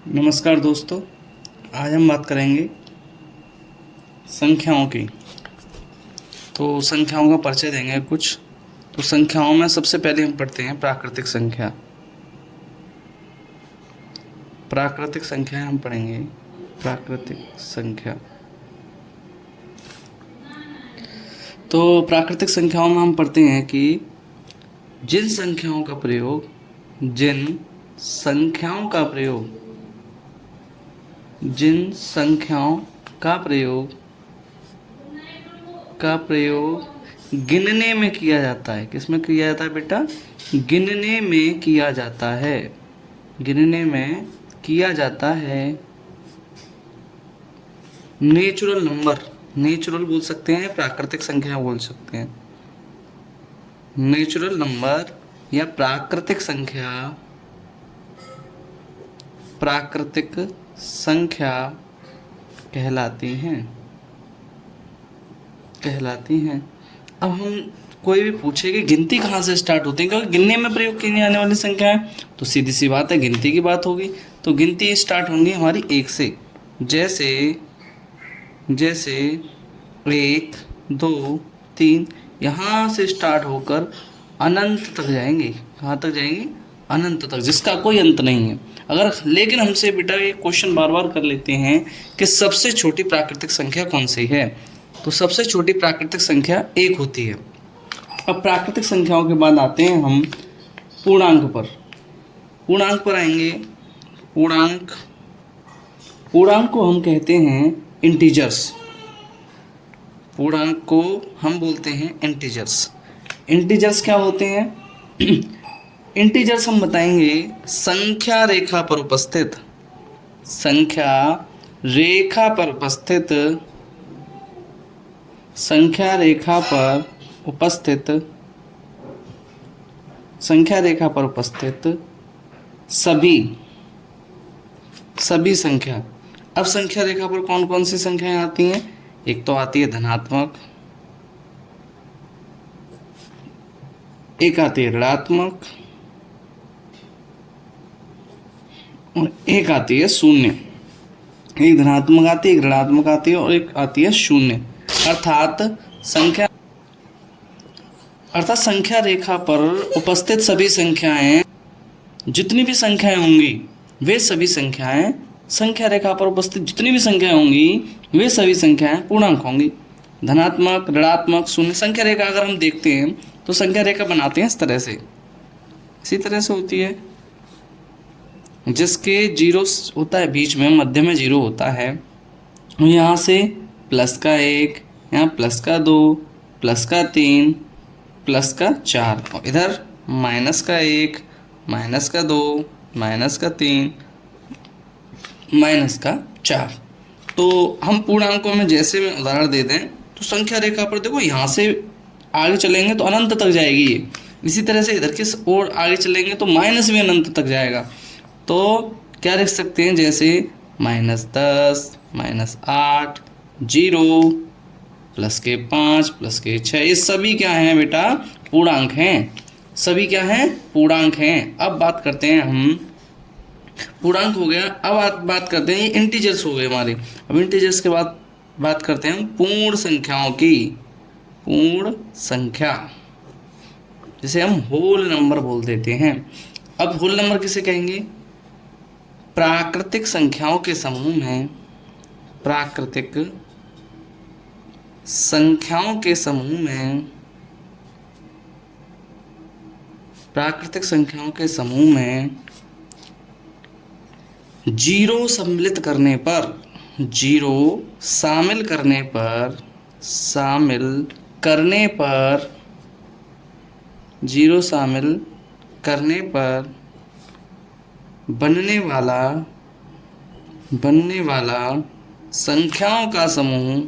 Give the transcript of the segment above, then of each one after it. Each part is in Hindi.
नमस्कार दोस्तों। आज हम बात करेंगे संख्याओं की। तो संख्याओं का परिचय देंगे कुछ। तो संख्याओं में सबसे पहले हम पढ़ते हैं प्राकृतिक संख्या। प्राकृतिक संख्या हम पढ़ेंगे। प्राकृतिक संख्या। तो प्राकृतिक संख्याओं में हम पढ़ते हैं कि जिन संख्याओं का प्रयोग जिन संख्याओं का प्रयोग गिनने में किया जाता है। किसमें किया जाता है बेटा? गिनने में किया जाता है। गिनने में किया जाता है। नेचुरल नंबर, नेचुरल बोल सकते हैं, प्राकृतिक संख्या बोल सकते हैं। नेचुरल नंबर या प्राकृतिक संख्या कहलाती हैं। अब हम कोई भी पूछे कि गिनती कहाँ से स्टार्ट होती है, क्योंकि गिनने में प्रयोग की जाने वाली संख्या है, तो सीधी सी बात है गिनती की बात होगी। तो गिनती स्टार्ट होंगी हमारी 1 से। जैसे 1 2 3 यहाँ से स्टार्ट होकर अनंत तक जाएंगे। कहाँ तक जाएंगे? अनंत तक, जिसका कोई अंत नहीं है। लेकिन हमसे बेटा ये क्वेश्चन बार बार कर लेते हैं कि सबसे छोटी प्राकृतिक संख्या कौन सी है। तो सबसे छोटी प्राकृतिक संख्या 1 होती है। अब प्राकृतिक संख्याओं के बाद आते हैं हम पूर्णांक पर आएंगे। पूर्णांक को हम कहते हैं इंटीजर्स। पूर्णांक को हम बोलते हैं इंटीजर्स। इंटीजर्स क्या होते हैं? इंटीजर्स हम बताएंगे संख्या रेखा पर उपस्थित सभी संख्या। अब संख्या रेखा पर कौन कौन सी संख्याएं आती हैं? एक तो आती है धनात्मक, एक आती है ऋणात्मक और एक आती है शून्य। एक धनात्मक आती है, एक ऋणात्मक आती है और एक आती है शून्य। अर्थात संख्या रेखा पर उपस्थित सभी संख्याएं, जितनी भी संख्याएं होंगी वे सभी संख्याएं, संख्या रेखा पर उपस्थित जितनी भी संख्याएं होंगी वे सभी संख्याएं पूर्णांक होंगी। धनात्मक, ऋणात्मक, शून्य। संख्या रेखा अगर हम देखते हैं तो संख्या रेखा बनाते हैं इसी तरह से होती है, जिसके जीरो होता है बीच में, मध्य में जीरो होता है। यहाँ से प्लस का 1, यहाँ प्लस का 2, प्लस का 3, प्लस का 4 और इधर माइनस का 1, माइनस का 2, माइनस का 3, माइनस का 4। तो हम पूर्णांकों में जैसे में उदाहरण दे दें तो संख्या रेखा पर देखो, यहाँ से आगे चलेंगे तो अनंत तक जाएगी ये। इसी तरह से इधर की ओर आगे चलेंगे तो माइनस भी अनंत तक जाएगा। तो क्या लिख सकते हैं? जैसे -10, -8, 0, प्लस के 5, प्लस के 6, ये सभी क्या हैं बेटा? पूर्णांक हैं। सभी क्या हैं? पूर्णांक हैं। अब बात करते हैं हम, पूर्णांक हो गया। अब बात करते हैं, ये इंटीजर्स हो गए हमारे। अब इंटीजर्स के बाद बात करते हैं हम पूर्ण संख्याओं की। पूर्ण संख्या जिसे हम होल नंबर बोल देते हैं। अब होल नंबर किसे कहेंगे? प्राकृतिक संख्याओं के समूह में, प्राकृतिक संख्याओं के समूह में जीरो शामिल करने पर बनने वाला संख्याओं का समूह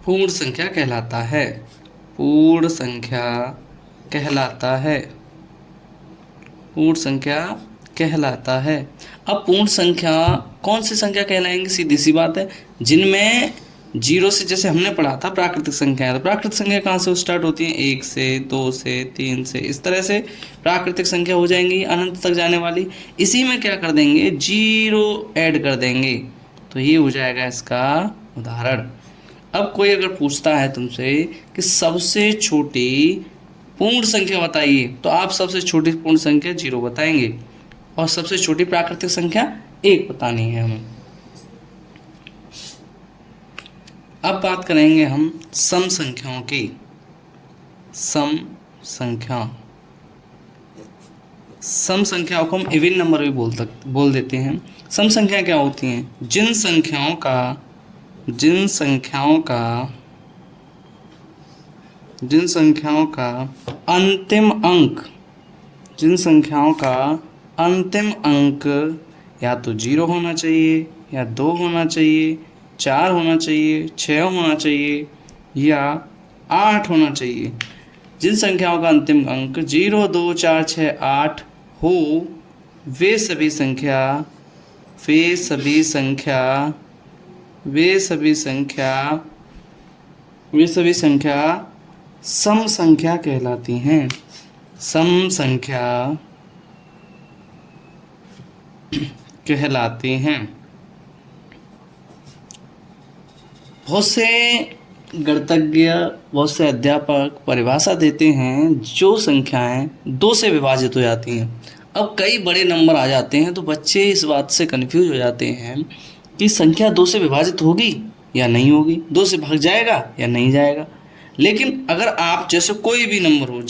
पूर्ण संख्या कहलाता है। पूर्ण संख्या कहलाता है। अब पूर्ण संख्या कौन सी संख्या कहलाएंगी? सीधी सी बात है, जिनमें जीरो से जैसे हमने पढ़ा था प्राकृतिक संख्या है, तो प्राकृतिक संख्या कहाँ से स्टार्ट होती है, 1 से, 2 से, 3 से, इस तरह से प्राकृतिक संख्या हो जाएंगी अनंत तक जाने वाली। इसी में क्या कर देंगे, जीरो ऐड कर देंगे, तो ये हो जाएगा इसका उदाहरण। अब कोई अगर पूछता है तुमसे कि सबसे छोटी पूर्ण संख्या बताइए, तो आप सबसे छोटी पूर्ण संख्या 0 बताएंगे और सबसे छोटी प्राकृतिक संख्या 1 बतानी है हमें। अब बात करेंगे हम सम संख्याओं की। सम संख्याओं को हम इवन नंबर भी बोल देते हैं। सम संख्या क्या होती हैं, जिन संख्याओं का अंतिम अंक या तो 0 होना चाहिए, या 2 होना चाहिए, 4 होना चाहिए, 6 होना चाहिए, या 8 होना चाहिए। जिन संख्याओं का अंतिम अंक 0, 2, 4, 6, 8 हो, वे सभी संख्या सम संख्या कहलाती हैं। सम संख्या कहलाती हैं। बहुत से गणितज्ञ, बहुत से अध्यापक परिभाषा देते हैं जो संख्याएं 2 से विभाजित हो जाती हैं। अब कई बड़े नंबर आ जाते हैं तो बच्चे इस बात से कन्फ्यूज हो जाते हैं कि संख्या 2 से विभाजित होगी या नहीं होगी, 2 से भाग जाएगा या नहीं जाएगा। लेकिन अगर आप जैसे कोई भी नंबर हो,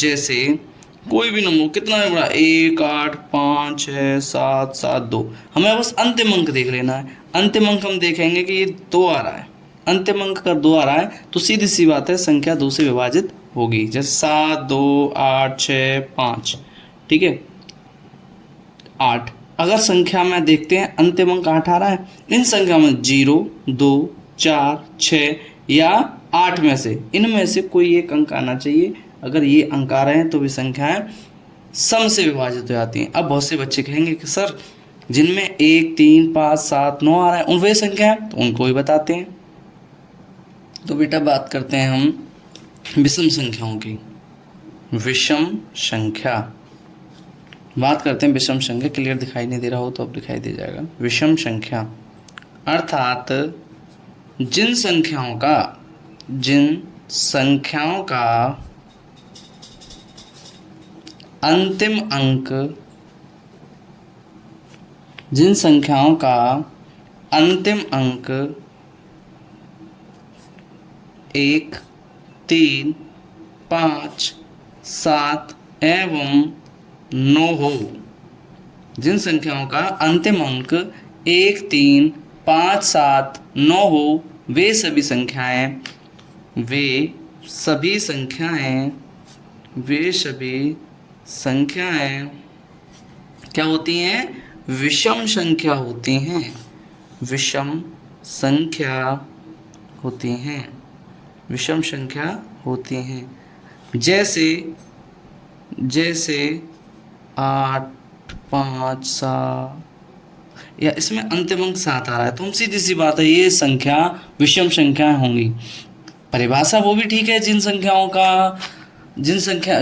कितना है बड़ा, 1, 8, 5, 6, 7, 7, 2, हमें बस अंतिम अंक देख लेना है। अंतिम अंक हम देखेंगे कि ये 2 आ रहा है, अंतिम अंक का 2 आ रहा है, तो सीधी सी बात है संख्या 2 से विभाजित होगी। जैसे 7, 2, 8, 6, 5, ठीक है, 8। अगर संख्या में देखते हैं अंतिम अंक 8 आ रहा है, इन संख्या में 0, 2, 4, 6 या 8 में से इनमें से कोई एक अंक आना चाहिए। अगर ये अंक आ रहे हैं तो भी संख्याएं सम से विभाजित हो जाती हैं। अब बहुत से बच्चे कहेंगे कि सर जिनमें 1, 3, 5, 7, 9 आ रहा है उन वे संख्या है, तो उनको ही बताते हैं। तो बेटा बात करते हैं हम विषम संख्याओं की। विषम संख्या बात करते हैं। विषम संख्या क्लियर दिखाई नहीं दे रहा हो तो अब दिखाई दे जाएगा। विषम संख्या अर्थात जिन संख्याओं का अंतिम अंक 1, 3, 5, 7 एवं 9 हो। जिन संख्याओं का अंतिम अंक 1, 3, 5, 7, 9 हो, वे सभी संख्याएं क्या होती हैं, विषम संख्या होती हैं। विषम संख्या होती हैं। जैसे 8, 5, 7, या इसमें अंतिम अंक 7 आ रहा है, तो हम सीधी सी बात है ये संख्या विषम संख्याएं होंगी। परिभाषा वो भी ठीक है।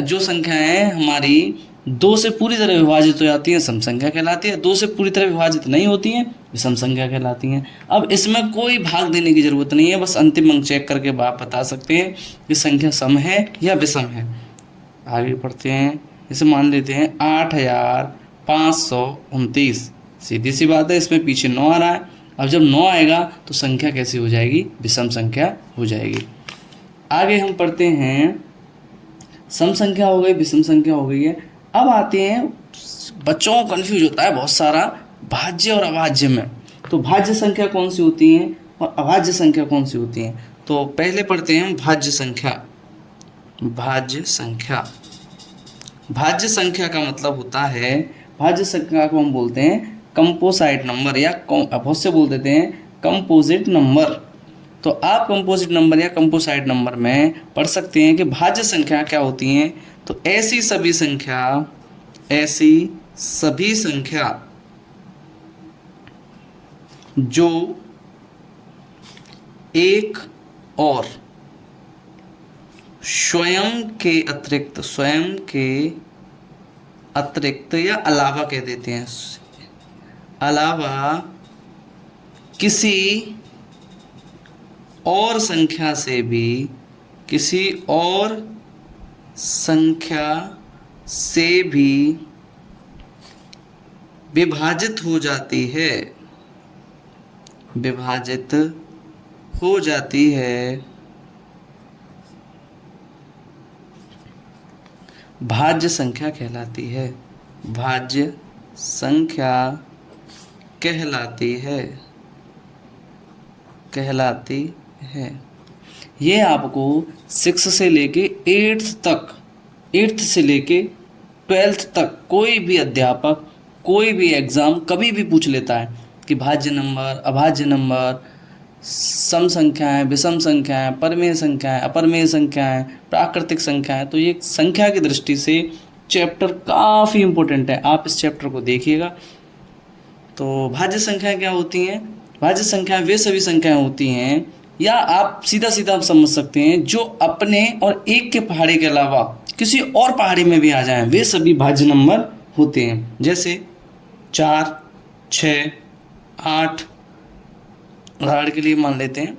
जो संख्याएं हमारी 2 से पूरी तरह विभाजित हो जाती हैं सम संख्या कहलाती है, 2 से पूरी तरह विभाजित नहीं होती हैं विषम संख्या कहलाती हैं। अब इसमें कोई भाग देने की जरूरत नहीं है, बस अंतिम अंक चेक करके आप बता सकते हैं कि संख्या सम है या विषम है। आगे बढ़ते हैं। इसे मान लेते हैं 8529। सीधी सी बात है, इसमें पीछे 9 आ रहा है। अब जब 9 आएगा तो संख्या कैसी हो जाएगी, विषम संख्या हो जाएगी। आगे हम पढ़ते हैं, सम संख्या हो गई, विषम संख्या हो गई है। अब आते हैं, बच्चों को कन्फ्यूज होता है बहुत सारा भाज्य और अभाज्य में। तो भाज्य संख्या कौन सी होती हैं और अभाज्य संख्या कौन सी होती हैं। तो पहले पढ़ते हैं भाज्य संख्या। भाज्य संख्या का मतलब होता है, भाज्य संख्या को हम बोलते हैं कंपोसाइट नंबर, या बहुत से बोल देते हैं कंपोजिट नंबर। तो आप कंपोजिट नंबर या कंपोसाइट नंबर में पढ़ सकते हैं कि भाज्य संख्या क्या होती हैं। तो ऐसी सभी संख्या जो 1 और स्वयं के अतिरिक्त या अलावा कह देते हैं, अलावा किसी और संख्या से भी विभाजित हो जाती है, भाज्य संख्या कहलाती है, भाज्य संख्या कहलाती है। ये आपको 6 से लेके 8th से लेके 12th तक कोई भी अध्यापक कोई भी एग्ज़ाम कभी भी पूछ लेता है कि भाज्य नंबर, अभाज्य नंबर, सम संख्याएं, विषम संख्याएं, परमेय संख्याएं, अपरमेय संख्याएं, प्राकृतिक संख्याएं। तो ये संख्या की दृष्टि से चैप्टर काफ़ी इम्पोर्टेंट है, आप इस चैप्टर को देखिएगा। तो भाज्य संख्याएं क्या होती हैं? भाज्य संख्याएं वे सभी संख्याएं होती हैं, या आप सीधा समझ सकते हैं, जो अपने और एक के पहाड़े के अलावा किसी और पहाड़े में भी आ जाएं, वे सभी भाज्य नंबर होते हैं। जैसे 4, 6, 8 उदाहरण के लिए मान लेते हैं।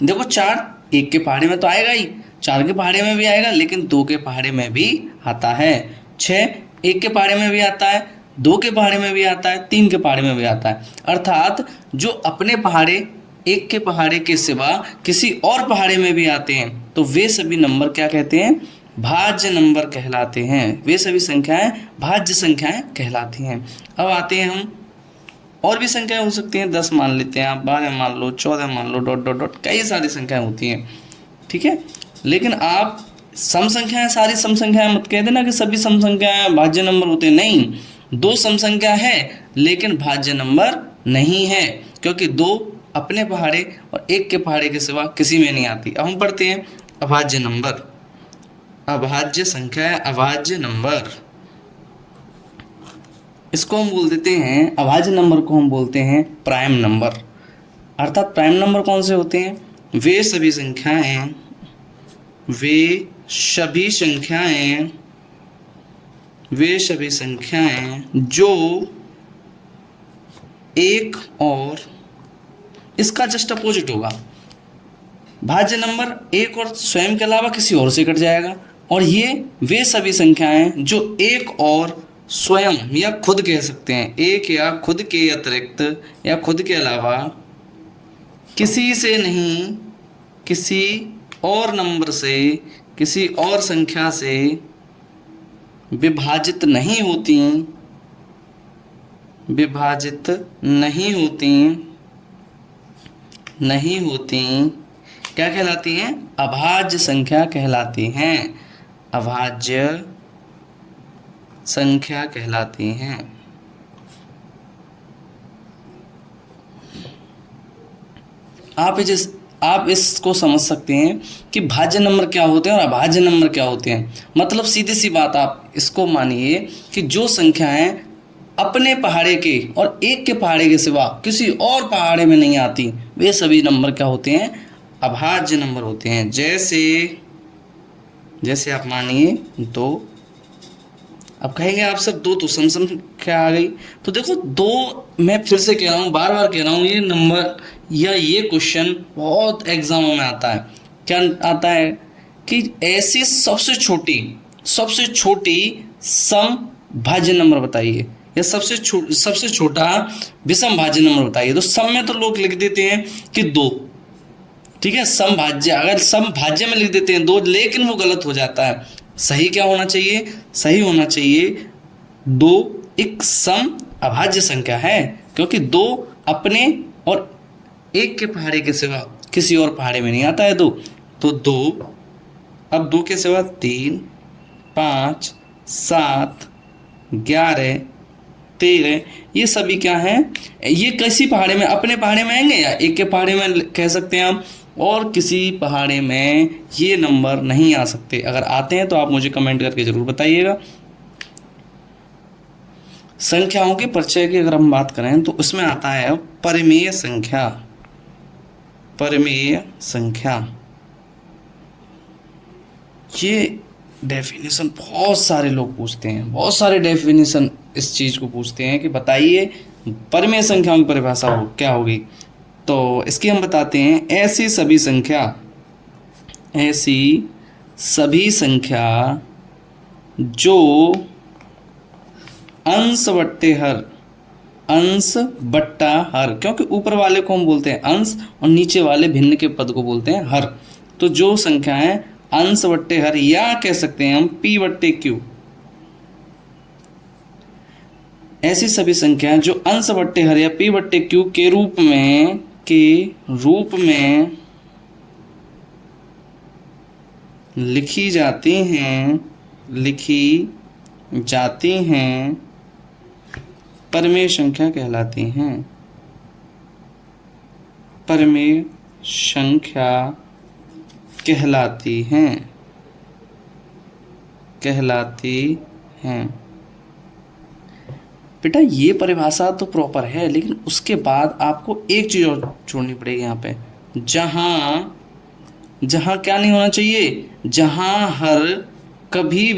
देखो 4 एक के पहाड़े में तो आएगा ही, 4 के पहाड़े में भी आएगा, लेकिन 2 के पहाड़े में भी आता है। 6 एक के पहाड़े में भी आता है, 2 के पहाड़े में भी आता है, 3 के पहाड़े में भी आता है। अर्थात जो अपने पहाड़े, एक के पहाड़े के सिवा किसी और पहाड़े में भी आते हैं, तो वे सभी नंबर क्या कहते हैं? भाज्य नंबर कहलाते हैं। वे सभी संख्याएं भाज्य संख्याएं कहलाती हैं। अब आते हैं हम, और भी संख्याएं हो सकती हैं, 10 मान लेते हैं आप, 12 मान लो, 14 मान लो, ... कई सारी संख्याएं होती हैं, ठीक है। लेकिन आप सम संख्याएं, सारी सम संख्याएं मत कह देना कि सभी सम संख्याएं भाज्य नंबर होते हैं। नहीं, 2 सम संख्या है लेकिन भाज्य नंबर नहीं है, क्योंकि 2 अपने पहाड़े और एक के पहाड़े के सिवा किसी में नहीं आती। अब हम पढ़ते हैं अभाज्य नंबर, अभाज्य संख्या, अभाज्य नंबर। इसको हम बोल देते हैं, अभाज्य नंबर को हम बोलते हैं प्राइम नंबर। अर्थात प्राइम नंबर कौन से होते हैं? वे सभी संख्याएं जो एक और, इसका जस्ट अपोजिट होगा। भाज्य नंबर एक और स्वयं के अलावा किसी और से कट जाएगा, और ये वे सभी संख्याएं जो एक और स्वयं या खुद कह सकते हैं, एक या खुद के अतिरिक्त या खुद के अलावा किसी से नहीं, किसी और नंबर से, किसी और संख्या से विभाजित नहीं होती, क्या कहलाती हैं? अभाज्य संख्या कहलाती हैं, अभाज्य संख्या कहलाती हैं। आप इसको समझ सकते हैं कि भाज्य नंबर क्या होते हैं और अभाज्य नंबर क्या होते हैं। मतलब सीधी सी बात, आप इसको मानिए कि जो संख्याएं अपने पहाड़े के और एक के पहाड़े के सिवा किसी और पहाड़े में नहीं आती, वे सभी नंबर क्या होते हैं? अभाज्य नंबर होते हैं। जैसे आप मानिए 2। अब कहेंगे आप सर 2 तो सम संख्या आ गई। तो देखो 2, मैं फिर से कह रहा हूँ, बार बार कह रहा हूँ, ये नंबर या ये क्वेश्चन बहुत एग्जामों में आता है। क्या आता है कि ऐसी सबसे छोटी सम भाज्य नंबर बताइए, या सबसे छोटा विषम भाज्य नंबर बताइए। तो सम में तो लोग लिख देते हैं कि 2, ठीक है, सम भाज्य, अगर सम भाज्य में लिख देते हैं 2, लेकिन वो गलत हो जाता है। सही क्या होना चाहिए? सही होना चाहिए 2 एक सम अभाज्य संख्या है, क्योंकि 2 अपने और एक के पहाड़े के सिवा किसी और पहाड़े में नहीं आता है 2। तो 2, अब 2 के सिवा 3, 5, 7, 11, 13, ये सभी क्या हैं? ये किसी पहाड़े में, अपने पहाड़े में आएंगे या एक के पहाड़े में कह सकते हैं हम, और किसी पहाड़े में ये नंबर नहीं आ सकते। अगर आते हैं तो आप मुझे कमेंट करके ज़रूर बताइएगा। संख्याओं के परिचय की अगर हम बात करें तो उसमें आता है परिमेय संख्या। परिमेय संख्या। ये डेफिनेशन बहुत सारे लोग पूछते हैं, बहुत सारे डेफिनेशन इस चीज़ को पूछते हैं कि बताइए परिमेय संख्याओं की परिभाषा क्या होगी। तो इसकी हम बताते हैं, ऐसी सभी संख्या जो अंश बट्टा हर, क्योंकि ऊपर वाले को हम बोलते हैं अंश और नीचे वाले भिन्न के पद को बोलते हैं हर। तो जो संख्याएं अंश बट्टे हर, या कह सकते हैं हम P बट्टे Q, ऐसी सभी संख्याएं जो अंश बट्टे हर या P बट्टे Q के रूप में लिखी जाती हैं परिमेय संख्या कहलाती हैं। परिमेय संख्या कहलाती हैं। बेटा ये परिभाषा तो प्रॉपर है, लेकिन उसके बाद आपको एक चीज और छोड़नी पड़ेगी यहाँ पे, जहां क्या नहीं होना चाहिए, जहां हर कभी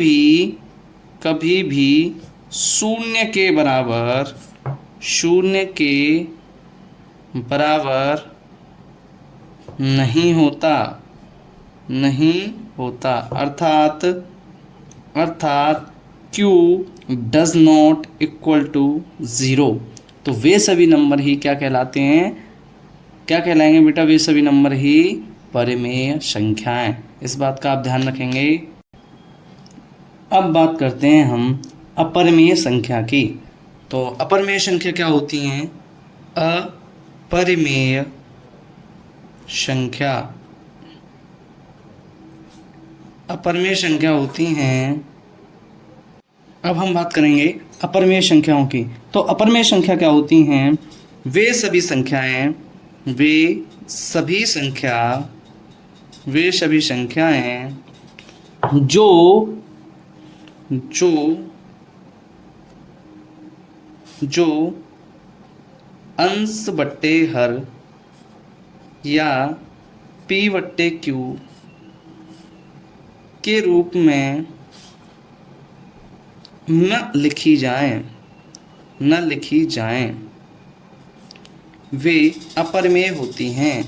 भी शून्य के बराबर नहीं होता, अर्थात Q does not equal to 0। तो वे सभी नंबर ही क्या कहलाते हैं, क्या कहलाएंगे बेटा, वे सभी नंबर ही परिमेय संख्याएं। इस बात का आप ध्यान रखेंगे। अब बात करते हैं हम अपरिमेय संख्या की। तो अपरिमेय संख्या क्या होती हैं? अपरिमेय संख्या होती हैं। अब हम बात करेंगे अपरिमेय संख्याओं की। तो अपरिमेय संख्या क्या होती हैं? वे सभी संख्याएं जो अंश बट्टे हर या P बट्टे Q के रूप में न लिखी जाएं, वे अपरिमेय होती हैं।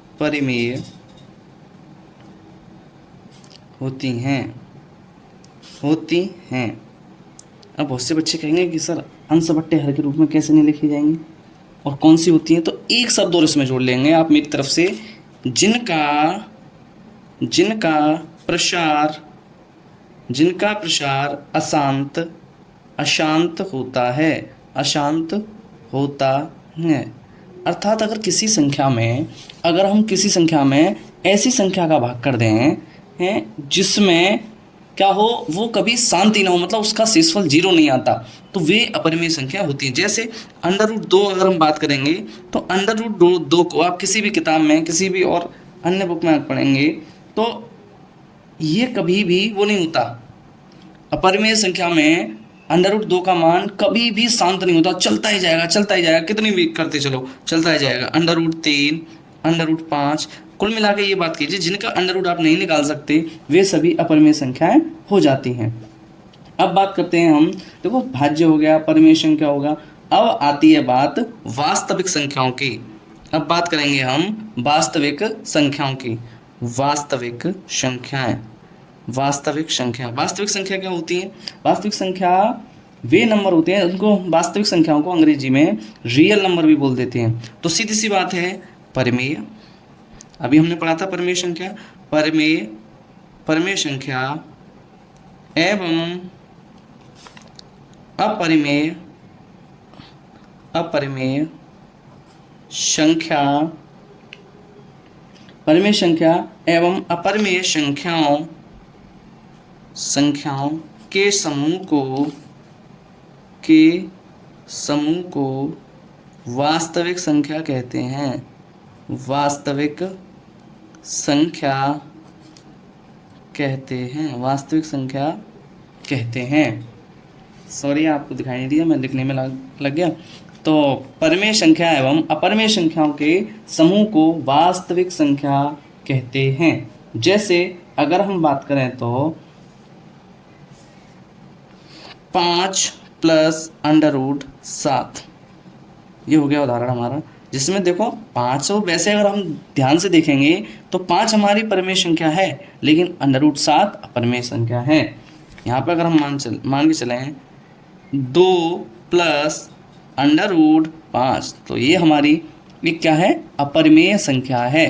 अपरिमेय होती हैं। अब बहुत से बच्चे कहेंगे कि सर अंश बट्टे हर के रूप में कैसे नहीं लिखी जाएंगी, और कौन सी होती हैं? तो एक शब्द और इसमें जोड़ लेंगे आप मेरी तरफ से, जिनका प्रसार अशांत होता है। अर्थात अगर हम किसी संख्या में ऐसी संख्या का भाग कर दें जिसमें क्या हो, वो कभी शांति ना हो, मतलब उसका शेषफल 0 नहीं आता, तो वे अपरिमेय संख्या होती हैं। जैसे √2 अगर हम बात करेंगे, तो √2 को आप किसी भी किताब में, किसी भी और अन्य बुक में पढ़ेंगे, तो ये कभी भी वो नहीं होता। अपरिमेय संख्या में √2 का मान कभी भी शांत नहीं होता, चलता ही जाएगा, कितनी भी करते चलो चलता ही जाएगा। √3, √5, कुल मिला के ये बात कीजिए, जिनका अंडर आप नहीं निकाल सकते वे सभी अपरिमेय संख्याएं हो जाती हैं। अब बात करते हैं हम, देखो भाज्य हो गया, परिमेय संख्या होगा। अब आती है बात वास्तविक संख्याओं की। अब बात करेंगे हम वास्तविक संख्याओं की। वास्तविक संख्या क्या होती है? वास्तविक संख्या वे नंबर होते हैं, उनको वास्तविक संख्याओं को अंग्रेजी में रियल नंबर भी बोल देते हैं। तो सीधी सी बात है, परिमेय, अभी हमने पढ़ा था परिमेय संख्या एवं अपरिमेय एवं अपरिमेय संख्याओं के समूह को वास्तविक संख्या कहते हैं। वास्तविक संख्या कहते हैं। सॉरी, आपको दिखाई नहीं दिया, मैं लिखने में लग गया। तो परिमेय संख्या एवं अपरिमेय संख्याओं के समूह को वास्तविक संख्या कहते हैं। जैसे अगर हम बात करें तो 5 प्लस √7, ये हो गया उदाहरण हमारा, जिसमें देखो 500, वैसे अगर हम ध्यान से देखेंगे तो 5 हमारी परिमेय संख्या है, लेकिन √7 अपरिमेय संख्या है। यहाँ पर अगर हम मान के चलें 2 प्लस √5, तो ये हमारी क्या है, अपरिमेय संख्या है।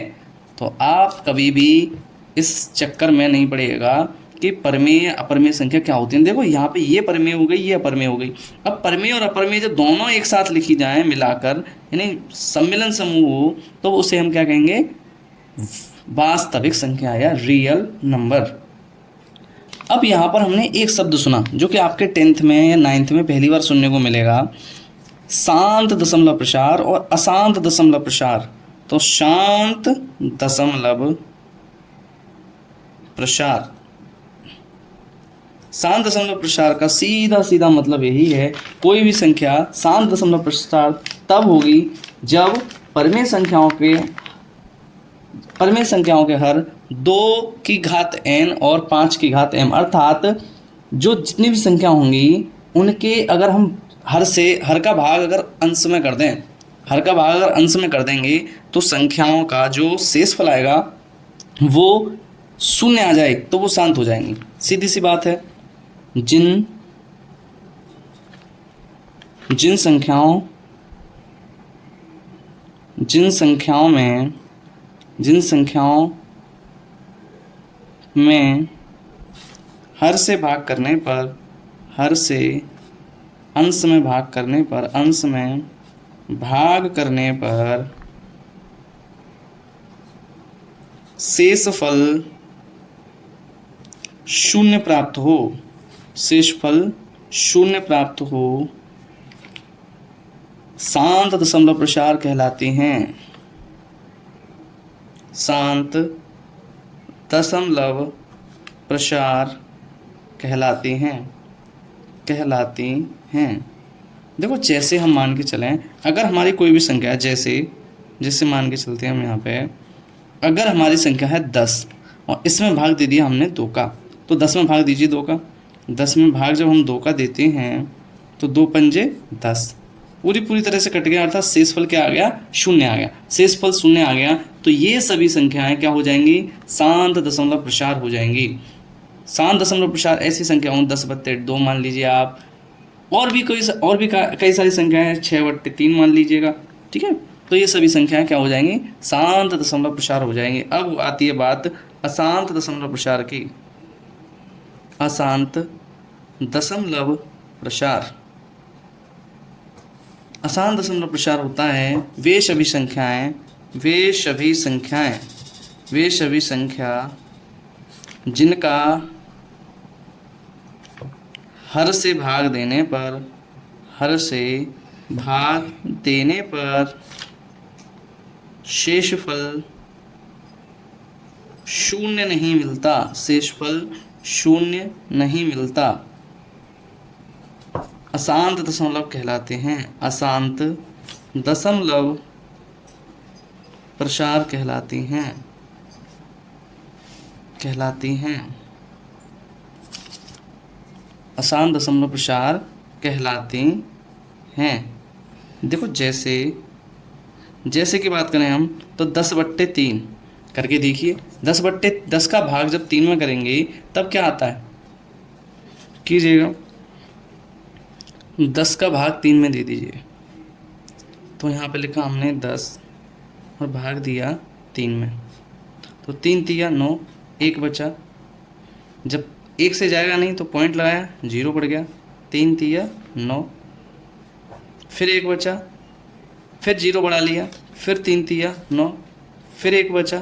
तो आप कभी भी इस चक्कर में नहीं पड़ेगा कि परिमेय अपरिमेय संख्या क्या होती है। देखो यहाँ पे ये परिमेय हो गई, ये अपरिमेय हो गई। अब परिमेय और अपरिमेय जब दोनों एक साथ लिखी जाएं मिलाकर, यानी सम्मिलन समूह हो, तो उसे हम क्या कहेंगे, वास्तविक संख्या या रियल नंबर। अब यहाँ पर हमने एक शब्द सुना जो कि आपके 10th में या 9th में पहली बार सुनने को मिलेगा, शांत दशमलव प्रसार और अशांत दशमलव प्रसार। तो शांत दशमलव प्रसार, शांत दशमलव प्रसार का सीधा सीधा मतलब यही है, कोई भी संख्या शांत दशमलव प्रसार तब होगी जब परिमेय संख्याओं के हर 2 की घात n और 5 की घात m, अर्थात जो जितनी भी संख्या होंगी उनके अगर हम हर का भाग अगर अंश में कर दें, हर का भाग अगर अंश में कर देंगे तो संख्याओं का जो शेषफल आएगा वो 0 आ जाए तो वो शांत हो जाएंगी। सीधी सी बात है। जिन संख्याओं में हर से भाग करने पर, हर से अंश में भाग करने पर, अंश में भाग करने पर शेषफल 0 प्राप्त हो, शेषफल 0 प्राप्त हो, शांत दशमलव प्रसार कहलाते हैं। शांत दशमलव प्रसार कहलाते हैं। देखो जैसे हम मान के चलें, अगर हमारी कोई भी संख्या, जैसे मान के चलते हैं हम यहाँ पे, अगर हमारी संख्या है 10 और इसमें भाग दे दिया हमने 2 का, तो 10 में भाग दीजिए 2 का। 10 में भाग जब हम 2 का देते हैं तो 2 पंजे 10, पूरी तरह से कट गया, अर्थात शेषफल क्या आ गया, 0 आ गया। शेषफल 0 आ गया तो ये सभी संख्याएं क्या हो जाएंगी, शांत दशमलव प्रसार हो जाएंगी। शांत दशमलव प्रसार ऐसी संख्या 10/2 मान लीजिए आप, और भी कई सारी संख्याएं हैं, 6/3 मान लीजिएगा, ठीक है। तो ये सभी संख्याएं क्या हो जाएंगी, शांत दशमलव प्रसार हो जाएंगी। अब आती है बात अशांत दशमलव प्रसार की। अशांत दशमलव प्रसार, अशांत दशमलव प्रसार होता है वे सभी संख्या जिनका हर से भाग देने पर शेषफल 0 नहीं मिलता, शेषफल 0 नहीं मिलता, अशांत दशमलव कहलाते हैं। अशांत दशमलव प्रसार कहलाती हैं। अशांत दशमलव प्रसार कहलाती हैं। देखो जैसे की बात करें हम तो 10/3 करके देखिए। 10 का भाग जब 3 में करेंगे तब क्या आता है, कीजिएगा 10 का भाग 3 में दे दीजिए। तो यहाँ पे लिखा हमने 10 और भाग दिया 3 में, तो 3 तिया 9, 1 बचा। जब 1 से जाएगा नहीं तो पॉइंट लगाया, 0 पड़ गया। 3 तिया 9, फिर 1 बचा, फिर 0 बढ़ा लिया, फिर 3 तिया 9, फिर 1 बचा।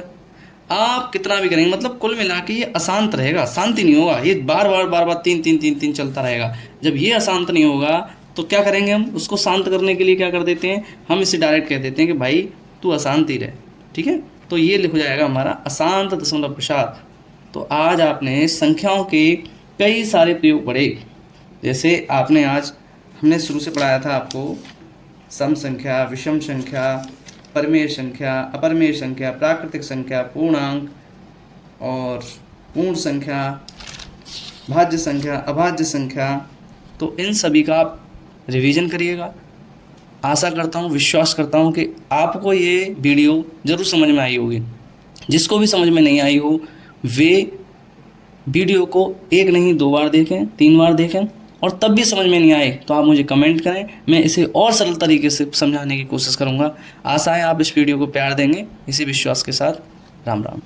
आप कितना भी करेंगे, मतलब कुल मिला के ये अशांत रहेगा, शांति नहीं होगा। ये बार बार 3 चलता रहेगा। जब ये अशांत नहीं होगा तो क्या करेंगे हम, उसको शांत करने के लिए क्या कर देते हैं, हम इसे डायरेक्ट कह देते हैं कि भाई तू अशांत ही रहे, ठीक है। तो ये हो जाएगा हमारा अशांत दशमलव प्रसार। तो आज आपने संख्याओं के कई सारे प्रयोग पढ़े। जैसे हमने शुरू से पढ़ाया था आपको सम संख्या, विषम संख्या, परमेय संख्या, अपरमेय संख्या, प्राकृतिक संख्या, पूर्णांक और पूर्ण संख्या, भाज्य संख्या, अभाज्य संख्या। तो इन सभी का आप रिवीजन करिएगा। आशा करता हूँ, विश्वास करता हूँ कि आपको ये वीडियो ज़रूर समझ में आई होगी। जिसको भी समझ में नहीं आई हो वे वीडियो को 1 नहीं 2 बार देखें, 3 बार देखें, और तब भी समझ में नहीं आए तो आप मुझे कमेंट करें, मैं इसे और सरल तरीके से समझाने की कोशिश करूँगा। आशा है आप इस वीडियो को प्यार देंगे। इसी विश्वास के साथ राम राम।